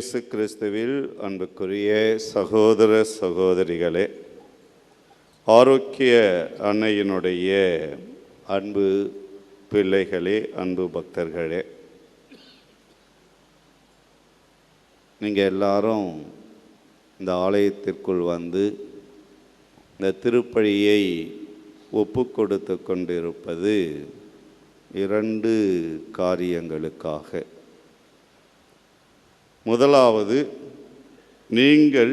இயேசு கிறிஸ்துவில் அன்புக்குரிய சகோதர சகோதரிகளே, ஆரோக்கிய அன்னையினுடைய அன்பு பிள்ளைகளே, அன்பு பக்தர்களே, நீங்கள் எல்லாரும் இந்த ஆலயத்திற்குள் வந்து இந்த திருப்பலியை ஒப்பு கொடுத்து கொண்டிருப்பது இரண்டு காரியங்களுக்காக. முதலாவது, நீங்கள்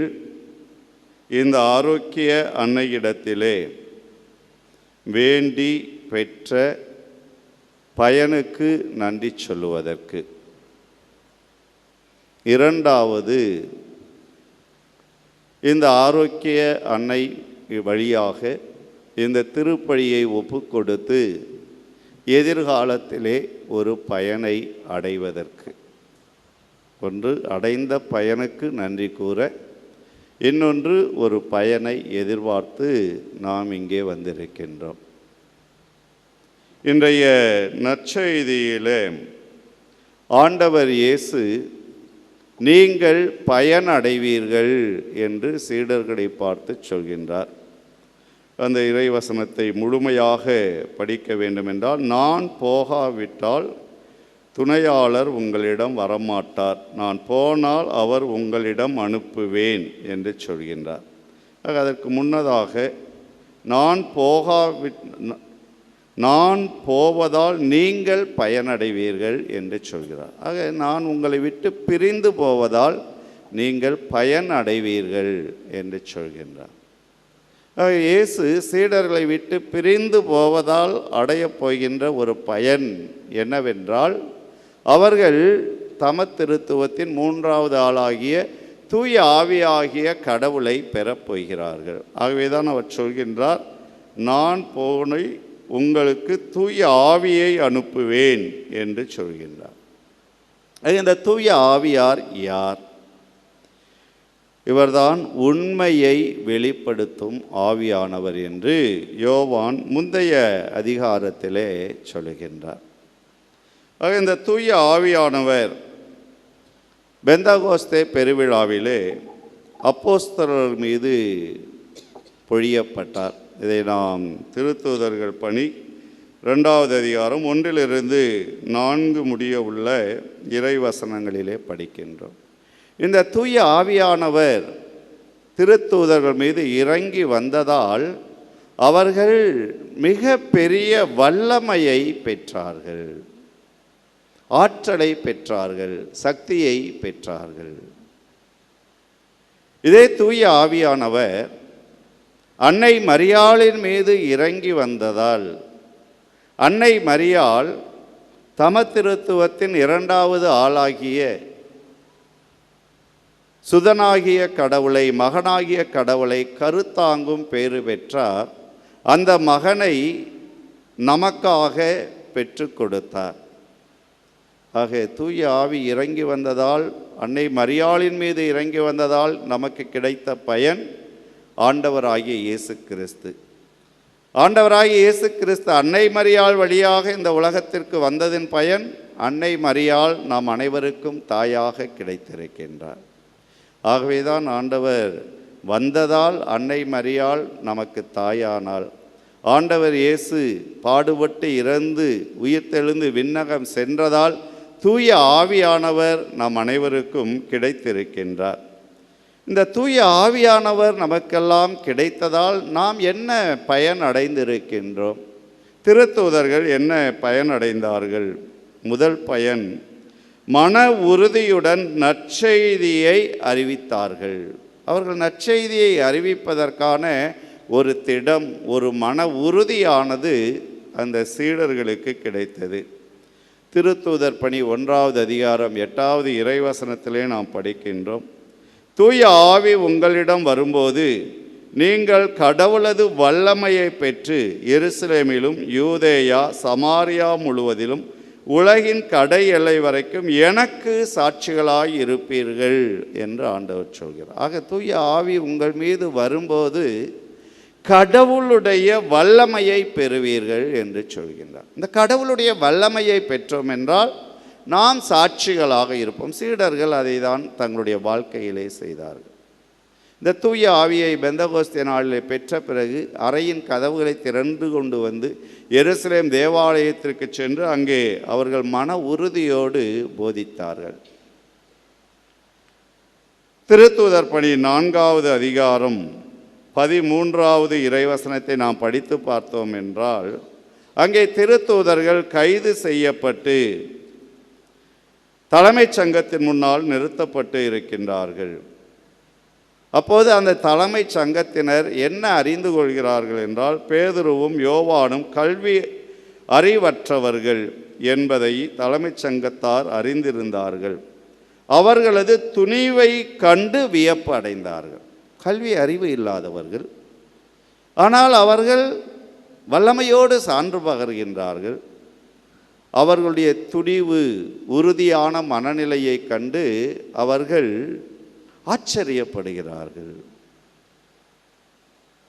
இந்த ஆரோக்கிய அன்னையிடத்திலே வேண்டி பெற்ற பயனுக்கு நன்றி சொல்லுவதற்கு. இரண்டாவது, இந்த ஆரோக்கிய அன்னை வழியாக இந்த திருப்பலியை ஒப்பு கொடுத்து எதிர்காலத்திலே ஒரு பயனை அடைவதற்கு. ஒன்று, அடைந்த பயனுக்கு நன்றி கூற, இன்னொன்று, ஒரு பயனை எதிர்பார்த்து நாம் இங்கே வந்திருக்கின்றோம். இன்றைய நற்செய்தியிலே ஆண்டவர் இயேசு நீங்கள் பயன் அடைவீர்கள் என்று சீடர்களை பார்த்து சொல்கின்றார். அந்த இறைவசனத்தை முழுமையாக படிக்க வேண்டுமென்றால், நான் போகாவிட்டால் துணையாளர் உங்களிடம் வரமாட்டார், நான் போனால் அவர் உங்களிடம் அனுப்புவேன் என்று சொல்கின்றார். அதற்கு முன்னதாக நான் போவதால் நீங்கள் பயனடைவீர்கள் என்று சொல்கிறார். ஆக நான் உங்களை விட்டு பிரிந்து போவதால் நீங்கள் பயன் அடைவீர்கள் என்று சொல்கின்றார். இயேசு சீடர்களை விட்டு பிரிந்து போவதால் அடையப் போகின்ற ஒரு பயன் என்னவென்றால், அவர்கள் தமத்திருத்துவத்தின் மூன்றாவது ஆளாகிய தூய ஆவியாகிய கடவுளை பெறப்போகிறார்கள். ஆகவேதான் அவர் சொல்கின்றார், நான் போனை உங்களுக்கு தூய ஆவியை அனுப்புவேன் என்று சொல்கின்றார். இந்த தூய ஆவியார் யார்? இவர்தான் உண்மையை வெளிப்படுத்தும் ஆவியானவர் என்று யோவான் முந்தைய அதிகாரத்திலே சொல்லுகின்றார். இந்த தூய ஆவியானவர் பெந்தகோஸ்தே பெருவிழாவிலே அப்போஸ்தலர் மீது பொழியப்பட்டார். இதை நாம் திருத்தூதர்கள் பணி 2வது அதிகாரம் 1 - 4 முடிய உள்ள இறைவசனங்களிலே படிக்கின்றோம். இந்த தூய ஆவியானவர் திருத்தூதர்கள் மீது இறங்கி வந்ததால் அவர்கள் மிக பெரிய வல்லமையை பெற்றார்கள், ஆற்றலை பெற்றார்கள், சக்தியை பெற்றார்கள். இதே தூய ஆவியானவர் அன்னை மரியாளின் மீது இறங்கி வந்ததால் அன்னை மரியாள் தமத்திருத்துவத்தின் 2வது ஆளாகிய சுதனாகிய கடவுளை, மகனாகிய கடவுளை கருத்தாங்கும் பேறு பெற்றார். அந்த மகனை நமக்காக பெற்று கொடுத்தார். ஆக தூய ஆவி இறங்கி வந்ததால், அன்னை மரியாளின் மீது இறங்கி வந்ததால் நமக்கு கிடைத்த பயன் ஆண்டவராகிய இயேசு கிறிஸ்து. ஆண்டவராகிய இயேசு கிறிஸ்து அன்னை மரியாள் வழியாக இந்த உலகத்திற்கு வந்ததின் பயன் அன்னை மரியாள் நாம் அனைவருக்கும் தாயாக கிடைத்திருக்கின்றார். ஆகவேதான் ஆண்டவர் வந்ததால் அன்னை மரியாள் நமக்கு தாயானாள். ஆண்டவர் இயேசு பாடுபட்டு இறந்து உயிர்த்தெழுந்து விண்ணகம் சென்றதால் தூய ஆவியானவர் நம் அனைவருக்கும் கிடைத்திருக்கின்றார். இந்த தூய ஆவியானவர் நமக்கெல்லாம் கிடைத்ததால் நாம் என்ன பயன் அடைந்திருக்கின்றோம்? திருத்தூதர்கள் என்ன பயன் அடைந்தார்கள்? முதல் பயன், மன உறுதியுடன் நற்செய்தியை அறிவித்தார்கள். அவர்கள் நற்செய்தியை அறிவிப்பதற்கான ஒரு திடம், ஒரு மன உறுதியானது அந்த சீடர்களுக்கு கிடைத்தது. திருத்தூதர் பணி 1வது அதிகாரம் 8வது இறைவசனத்திலே நாம் படிக்கின்றோம், தூய ஆவி உங்களிடம் வரும்போது நீங்கள் கடவுளது வல்லமையை பெற்று எருசலேமிலும் யூதேயா சமாரியா முழுவதிலும் உலகின் கடை எல்லை வரைக்கும் எனக்கு சாட்சிகளாய் இருப்பீர்கள் என்று ஆண்டவர் சொல்கிறார். ஆக தூய ஆவி உங்கள் மீது வரும்போது கடவுளுடைய வல்லமையை பெறுவீர்கள் என்று சொல்கின்றார். இந்த கடவுளுடைய வல்லமையை பெற்றோம் என்றால் நாம் சாட்சிகளாக இருப்போம். சீடர்கள் அதை தான் தங்களுடைய வாழ்க்கையிலே செய்தார்கள். இந்த தூய ஆவியை பெந்தகோஸ்தே நாளிலே பெற்ற பிறகு அறையின் கதவுகளை திறந்து கொண்டு வந்து எருசலேம் தேவாலயத்திற்கு சென்று அங்கே அவர்கள் மன உறுதியோடு போதித்தார்கள். திருத்தூதர் பணி 4வது அதிகாரம் 13வது இறைவசனத்தை நாம் படித்து பார்த்தோம் என்றால், அங்கே திருத்தூதர்கள் கைது செய்யப்பட்டு தலைமைச் சங்கத்தின் முன்னால் நிறுத்தப்பட்டு இருக்கின்றார்கள். அப்போது அந்த தலைமைச் சங்கத்தினர் என்ன அறிந்து கொள்கிறார்கள் என்றால், பேதுருவும் யோவானும் கல்வி அறிவற்றவர்கள் என்பதை தலைமைச் சங்கத்தார் அறிந்திருந்தார்கள். அவர்களது துணிவை கண்டு வியப்பு அடைந்தார்கள். கல்வி அறிவு இல்லாதவர்கள், ஆனால் அவர்கள் வல்லமையோடு சான்று பகர்கின்றார்கள். அவர்களுடைய துணிவு, உறுதியான மனநிலையை கண்டு அவர்கள் ஆச்சரியப்படுகிறார்கள்.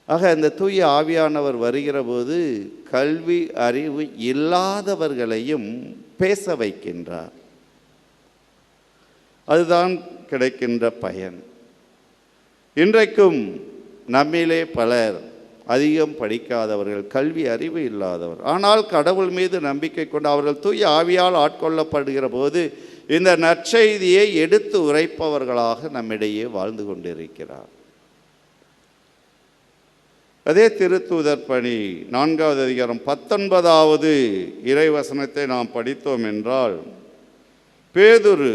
ஆக இந்த தூய ஆவியானவர் வருகிற போது கல்வி அறிவு இல்லாதவர்களையும் பேச வைக்கின்றார். அதுதான் கிடைக்கின்ற பயன். இன்றைக்கும் நம்மிலே பலர் அதிகம் படிக்காதவர்கள், கல்வி அறிவு இல்லாதவர், ஆனால் கடவுள் மீது நம்பிக்கை கொண்டு அவர்கள் தூய ஆவியால் ஆட்கொள்ளப்படுகிற போது இந்த நற்செய்தியை எடுத்து உரைப்பவர்களாக நம்மிடையே வாழ்ந்து கொண்டிருக்கிறார். அதே திருத்தூதர் பணி 4வது அதிகாரம் 19வது இறைவசனத்தை நாம் படித்தோம் என்றால், பேதுரு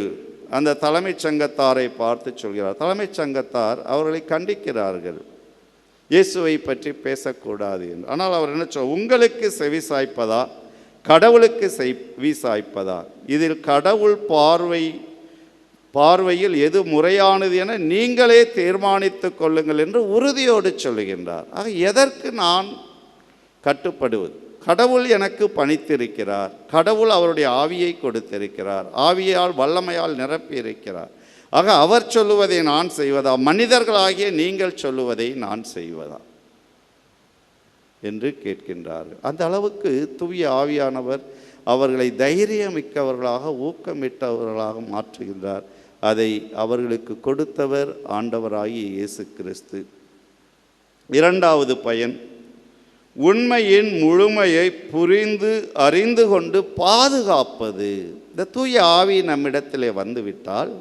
அந்த தலைமைச் சங்கத்தாரை பார்த்து சொல்கிறார். தலைமைச் சங்கத்தார் அவர்களை கண்டிக்கிறார்கள், இயேசுவை பற்றி பேசக்கூடாது என்று. ஆனால் அவர் என்ன சொல், உங்களுக்கு செவி சாய்ப்பதா கடவுளுக்கு செவி சாய்ப்பதா, இதில் கடவுள் பார்வையில் எது முறையானது என நீங்களே தீர்மானித்து கொள்ளுங்கள் என்று உறுதியோடு சொல்லுகின்றார். ஆக எதற்கு நான் கட்டுப்படுவது? கடவுள் எனக்கு பணித்திருக்கிறார், கடவுள் அவருடைய ஆவியை கொடுத்திருக்கிறார், ஆவியால் வல்லமையால் நிரப்பியிருக்கிறார். ஆக அவர் சொல்லுவதை நான் செய்வதா, மனிதர்களாகிய நீங்கள் சொல்லுவதை நான் செய்வதா என்று கேட்கின்றார்கள். அந்த அளவுக்கு தூய ஆவியானவர் அவர்களை தைரியமிக்கவர்களாக, ஊக்கமிட்டவர்களாக மாற்றுகின்றார். அதை அவர்களுக்கு கொடுத்தவர் ஆண்டவராகிய இயேசு கிறிஸ்து. 2வது பயன், உண்மையின் முழுமையை புரிந்து அறிந்து கொண்டு பாதுகாப்பது. இந்த தூய ஆவி நம்மிடத்திலே வந்துவிட்டால்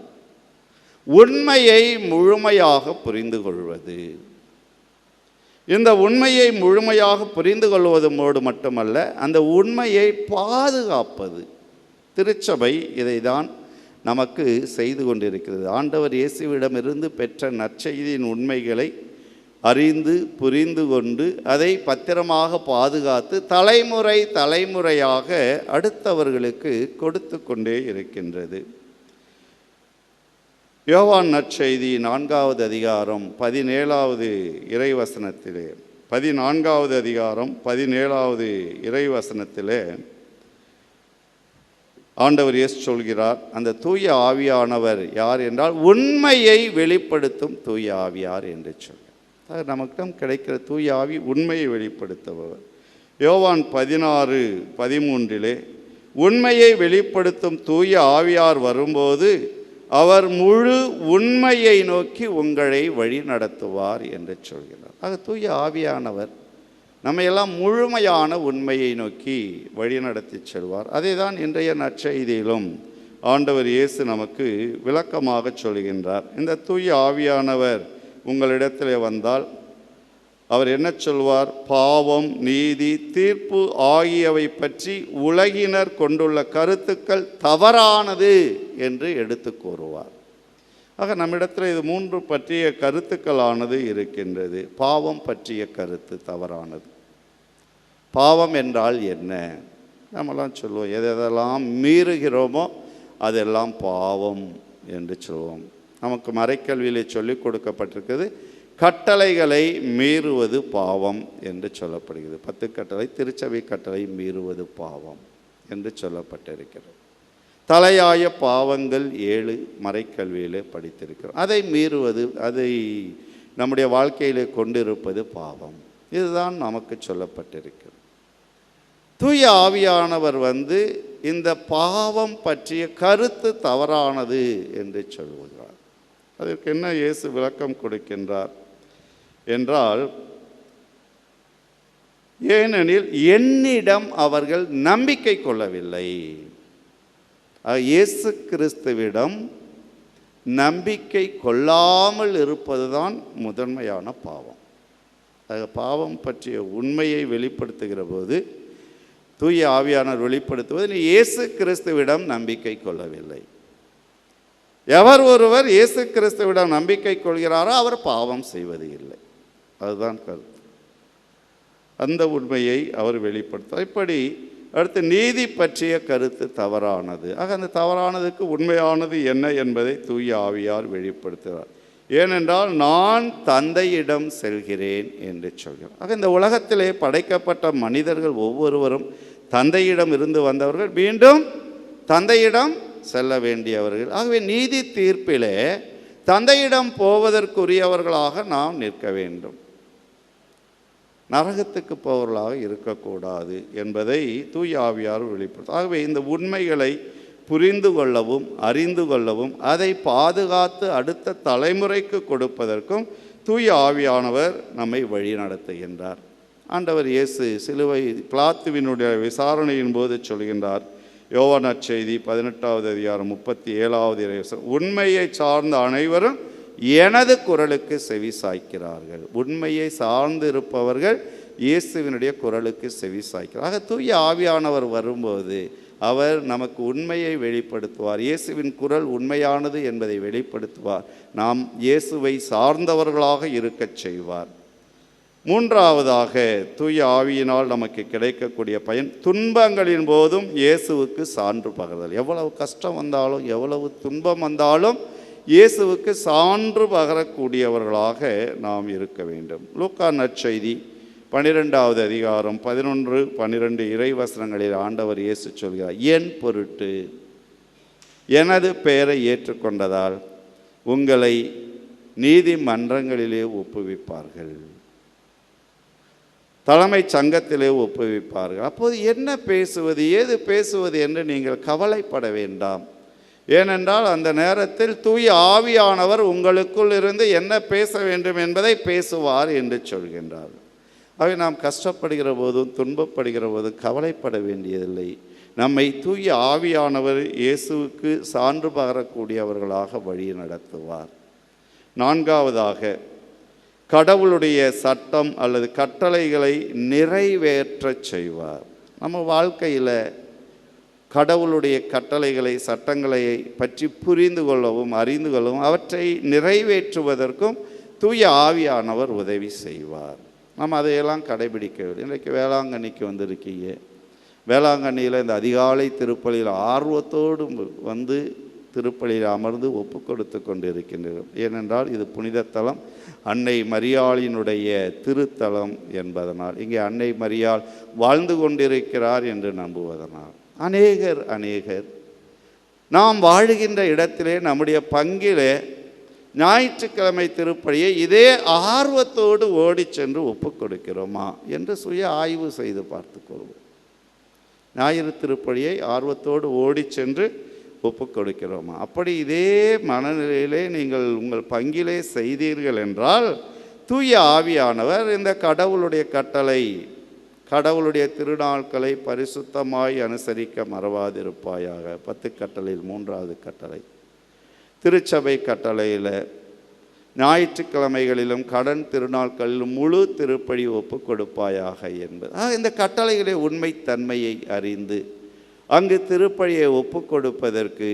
உண்மையை முழுமையாக புரிந்து கொள்வது. இந்த உண்மையை முழுமையாக புரிந்து கொள்வதோடு மட்டுமல்ல, அந்த உண்மையை பாதுகாப்பது. திருச்சபை இதை தான் நமக்கு செய்து கொண்டிருக்கிறது. ஆண்டவர் இயேசுவிடமிருந்து பெற்ற நற்செய்தியின் உண்மைகளை அறிந்து புரிந்து கொண்டு அதை பத்திரமாக பாதுகாத்து தலைமுறை தலைமுறையாக அடுத்தவர்களுக்கு கொடுத்து கொண்டே இருக்கின்றது. யோவான் நற்செய்தி 4வது அதிகாரம் 17வது இறைவசனத்திலே, 14வது அதிகாரம் 17வது இறைவசனத்திலே ஆண்டவர் இயேசு சொல்கிறார், அந்த தூய ஆவியானவர் யார் என்றால் உண்மையை வெளிப்படுத்தும் தூய ஆவியார் என்று சொல்கிறார். நமக்கு கிடைக்கிற தூய ஆவி உண்மையை வெளிப்படுத்துபவர். யோவான் 16:13 உண்மையை வெளிப்படுத்தும் தூய ஆவியார் வரும்போது அவர் முழு உண்மையை நோக்கி உங்களை வழி நடத்துவார் என்று சொல்கிறார். ஆக தூய ஆவியானவர் நம்மையெல்லாம் முழுமையான உண்மையை நோக்கி வழி நடத்தி செல்வார். அதை தான் இன்றைய நற்செய்தியிலும் ஆண்டவர் இயேசு நமக்கு விளக்கமாக சொல்கின்றார். இந்த தூய ஆவியானவர் உங்களிடத்தில் வந்தால் அவர் என்ன சொல்வார்? பாவம், நீதி, தீர்ப்பு ஆகியவை பற்றி உலகினர் கொண்டுள்ள கருத்துக்கள் தவறானது என்று எடுத்து கூறுவார். ஆக நம்மிடத்தில் இது 3 பற்றிய கருத்துக்களானது இருக்கின்றது. பாவம் பற்றிய கருத்து தவறானது. பாவம் என்றால் என்ன? நம்மளாம் சொல்லுவோம், எதெல்லாம் மீறுகிறோமோ அதெல்லாம் பாவம் என்று சொல்லுவோம். நமக்கு மறைக்கல்வியிலே சொல்லிக் கொடுக்கப்பட்டிருக்கிறது, கட்டளைகளை மீறுவது பாவம் என்று சொல்லப்படுகிறது. 10 கட்டளை, திருச்சபை கட்டளை மீறுவது பாவம் என்று சொல்லப்பட்டிருக்கிறது. தலையாய பாவங்கள் 7 மறைக்கல்வியிலே படித்திருக்கிறோம். அதை மீறுவது, அதை நம்முடைய வாழ்க்கையிலே கொண்டிருப்பது பாவம். இதுதான் நமக்கு சொல்லப்பட்டிருக்கிறது. தூய ஆவியானவர் இந்த பாவம் பற்றிய கருத்து தவறானது என்று சொல்கிறார். அதற்கு என்ன இயேசு விளக்கம் கொடுக்கின்றார் என்றால், ஏனெனில் என்னிடம் அவர்கள் நம்பிக்கை கொள்ளவில்லை. இயேசு கிறிஸ்துவிடம் நம்பிக்கை கொள்ளாமல் இருப்பதுதான் முதன்மையான பாவம். பாவம் பற்றிய உண்மையை வெளிப்படுத்துகிற போது தூய ஆவியானவர் வெளிப்படுத்துவது, நீ இயேசு கிறிஸ்துவிடம் நம்பிக்கை கொள்ளவில்லை. எவர் ஒருவர் இயேசு கிறிஸ்துவிடம் நம்பிக்கை கொள்கிறாரோ அவர் பாவம் செய்வது இல்லை. அதுதான் கருத்து. அந்த உண்மையை அவர் வெளிப்படுத்த. இப்படி அடுத்து நீதி பற்றிய கருத்து தவறானது. ஆக அந்த தவறானதுக்கு உண்மையானது என்ன என்பதை தூய ஆவியார் வெளிப்படுத்துகிறார். ஏனென்றால் நான் தந்தையிடம் செல்கிறேன் என்று சொல்கிறார். ஆக இந்த உலகத்திலே படைக்கப்பட்ட மனிதர்கள் ஒவ்வொருவரும் தந்தையிடம் இருந்து வந்தவர்கள், மீண்டும் தந்தையிடம் செல்ல வேண்டியவர்கள். ஆகவே நீதி தீர்ப்பிலே தந்தையிடம் போவதற்குரியவர்களாக நாம் நிற்க வேண்டும். நரகத்துக்கு போவர்களாக இருக்கக்கூடாது என்பதை தூய ஆவியார் வெளிப்படுத்தும். ஆகவே இந்த உண்மைகளை புரிந்து கொள்ளவும் அறிந்து கொள்ளவும் அதை பாதுகாத்து அடுத்த தலைமுறைக்கு கொடுப்பதற்கும் தூய ஆவியானவர் நம்மை வழி நடத்துகின்றார். ஆண்டவர் இயேசு சிலுவை பிலாத்துவினுடைய விசாரணையின் போது சொல்கின்றார், யோவான் நற்செய்தி 18வது அதிகாரம் 37வது இறைவசனம், உண்மையை சார்ந்த அனைவரும் எனது குரலுக்கு செவி சாய்க்கிறார்கள். உண்மையை சார்ந்து இருப்பவர்கள் இயேசுவினுடைய குரலுக்கு செவி சாய்க்கிறார். ஆக தூய ஆவியானவர் வரும்போது அவர் நமக்கு உண்மையை வெளிப்படுத்துவார். இயேசுவின் குரல் உண்மையானது என்பதை வெளிப்படுத்துவார். நாம் இயேசுவை சார்ந்தவர்களாக இருக்கச் செய்வார். மூன்றாவதாக தூய ஆவியினால் நமக்கு கிடைக்கக்கூடிய பயன், துன்பங்களின் போதும் இயேசுவுக்கு சான்று பகர்தல். எவ்வளவு கஷ்டம் வந்தாலும் எவ்வளவு துன்பம் வந்தாலும் இயேசுவுக்கு சான்று பகரக்கூடியவர்களாக நாம் இருக்க வேண்டும். லூக்கா நற்செய்தி 12வது அதிகாரம் 11-12 இறைவசனங்களில் ஆண்டவர் இயேசு சொல்கிறார், என் பொருட்டு எனது பெயரை ஏற்றுக்கொண்டதால் உங்களை நீதிமன்றங்களிலே ஒப்புவிப்பார்கள், தலைமை சங்கத்திலே ஒப்புவிப்பார்கள். அப்போது என்ன பேசுவது ஏது பேசுவது என்று நீங்கள் கவலைப்பட வேண்டாம். ஏனென்றால் அந்த நேரத்தில் தூய ஆவியானவர் உங்களுக்குள் இருந்து என்ன பேச வேண்டும் என்பதை பேசுவார் என்று சொல்கின்றார். ஆகவே நாம் கஷ்டப்படுகிற போதும் துன்பப்படுகிற போதும் கவலைப்பட வேண்டியதில்லை. நம்மை தூய ஆவியானவர் இயேசுவுக்கு சான்று பகரக்கூடியவர்களாக வழி நடத்துவார். நான்காவதாக, கடவுளுடைய சட்டம் அல்லது கட்டளைகளை நிறைவேற்றச் செய்வார். நம்ம வாழ்க்கையில் கடவுளுடைய கட்டளைகளை சட்டங்களை பற்றி புரிந்து கொள்ளவும் அறிந்து கொள்ளவும் அவற்றை நிறைவேற்றுவதற்கும் தூய ஆவியானவர் உதவி செய்வார். நம்ம அதையெல்லாம் கடைபிடிக்கவில்லை. இன்றைக்கு வேளாங்கண்ணிக்கு வந்திருக்கீங்க. வேளாங்கண்ணியில் இந்த அதிகாலை திருப்பலியில் ஆர்வத்தோடு வந்து திருப்பலியில் அமர்ந்து ஒப்பு கொடுத்து கொண்டு இருக்கின்றோம். ஏனென்றால் இது புனித தலம், அன்னை மரியாளினுடைய திருத்தலம் என்பதனால், இங்கே அன்னை மரியாள் வாழ்ந்து கொண்டிருக்கிறார் என்று நம்புவதனால் அநேகர் நாம் வாழுகின்ற இடத்திலே நம்முடைய பங்கிலே ஞாயிற்றுக்கிழமை திருப்பலியை இதே ஆர்வத்தோடு ஓடி சென்று ஒப்பு கொடுக்கிறோமா என்று சுய ஆய்வு செய்து பார்த்து கொள்வோம். ஞாயிறு திருப்பலியை ஆர்வத்தோடு ஓடி சென்று ஒப்பு கொடுக்கிறோமா? அப்படி இதே மனநிலையிலே நீங்கள் உங்கள் பங்கிலே செய்தீர்கள் என்றால் தூய ஆவியானவர் இந்த கடவுளுடைய கட்டளை, கடவுளுடைய திருநாட்களை பரிசுத்தமாய் அனுசரிக்க மறவாதிருப்பாயாக 10 கட்டளையில் 3வது கட்டளை, திருச்சபை கட்டளையில் ஞாயிற்றுக்கிழமைகளிலும் கடன் திருநாட்களிலும் முழு திருப்பலி ஒப்பு கொடுப்பாயாக என்பது. இந்த கட்டளைகளை உண்மைத்தன்மையை அறிந்து அங்கு திருப்பலியை ஒப்பு கொடுப்பதற்கு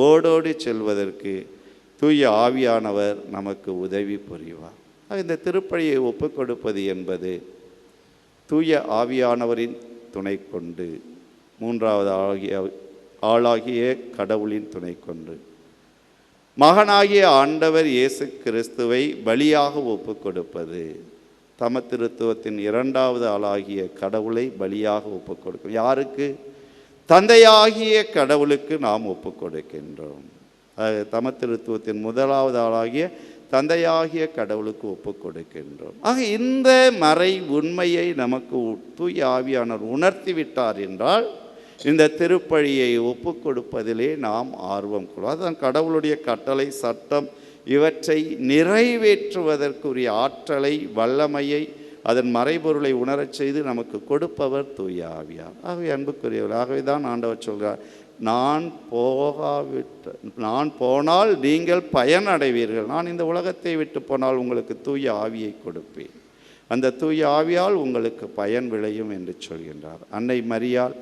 ஓடோடி செல்வதற்கு தூய ஆவியானவர் நமக்கு உதவி புரிவார். இந்த திருப்பலியை ஒப்பு கொடுப்பது என்பது தூய ஆவியானவரின் துணை கொண்டு, மூன்றாவது ஆளாகிய கடவுளின் துணை கொண்டு, மகனாகிய ஆண்டவர் இயேசு கிறிஸ்துவை பலியாக ஒப்பு கொடுப்பது, தமத்திருத்துவத்தின் 2வது ஆளாகிய கடவுளை பலியாக ஒப்பு கொடுக்கும். யாருக்கு? தந்தையாகிய கடவுளுக்கு நாம் ஒப்பு கொடுக்கின்றோம். தமத்திருத்துவத்தின் 1வது ஆளாகிய தந்தையாகிய கடவுளுக்கு ஒப்பு கொடுக்கின்றோம். ஆக இந்த மறை உண்மையை நமக்கு தூய ஆவியானவர் உணர்த்தி விட்டார் என்றால் இந்த திருப்பலியை ஒப்பு கொடுப்பதிலே நாம் ஆர்வம் கொள்வோம். அதுதான் கடவுளுடைய கட்டளை, சட்டம் இவற்றை நிறைவேற்றுவதற்குரிய ஆற்றலை, வல்லமையை, அதன் மறைபொருளை உணரச் செய்து நமக்கு கொடுப்பவர் தூய ஆவியார். ஆகவே அன்புக்குரியவர், ஆகவே தான் ஆண்டவர் சொல்கிறார், நான் போனால் நீங்கள் பயன் அடைவீர்கள். நான் இந்த உலகத்தை விட்டு போனால் உங்களுக்கு தூய ஆவியை கொடுப்பேன். அந்த தூய ஆவியால் உங்களுக்கு பயன் விளையும் என்று சொல்கின்றார். அன்னை மரியாள்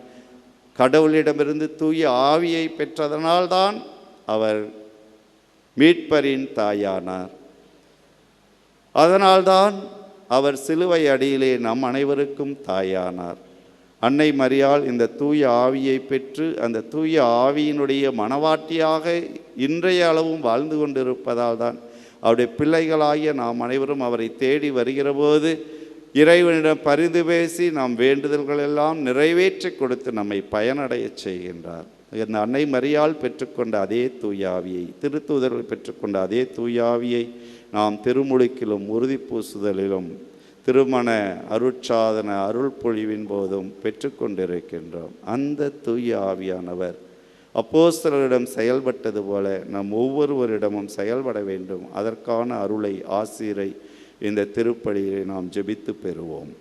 கடவுளிடமிருந்து தூய ஆவியை பெற்றதனால்தான் அவர் மீட்பரின் தாயானார். அதனால்தான் அவர் சிலுவை அடியிலே நம் அனைவருக்கும் தாயானார். அன்னை மரியாள் இந்த தூய ஆவியை பெற்று அந்த தூய ஆவியினுடைய மணவாட்டியாக இன்றைய அளவும் வாழ்ந்து கொண்டிருப்பதால் தான் அவருடைய பிள்ளைகளாகிய நாம் அனைவரும் அவரை தேடி வருகிற போது இறைவனிடம் பரிந்து பேசி நாம் வேண்டுதல்கள் எல்லாம் நிறைவேற்றி கொடுத்து நம்மை பயனடைய செய்கின்றார். இந்த அன்னை மரியாள் பெற்றுக்கொண்ட அதே தூய ஆவியை, திருத்தூதர்கள் பெற்றுக்கொண்ட அதே தூய ஆவியை நாம் திருமுழுக்கிலும் உறுதி பூசுதலிலும் திருமண அருட்சாதன அருள் பொழிவின் போதும் பெற்றுக்கொண்டிருக்கின்றோம். அந்த தூய ஆவியானவர் அப்போஸ்தலரிடம் செயல்பட்டது போல நம் ஒவ்வொருவரிடமும் செயல்பட வேண்டும். அதற்கான அருளை, ஆசீரை இந்த திருப்பலியை நாம் ஜெபித்து பெறுவோம்.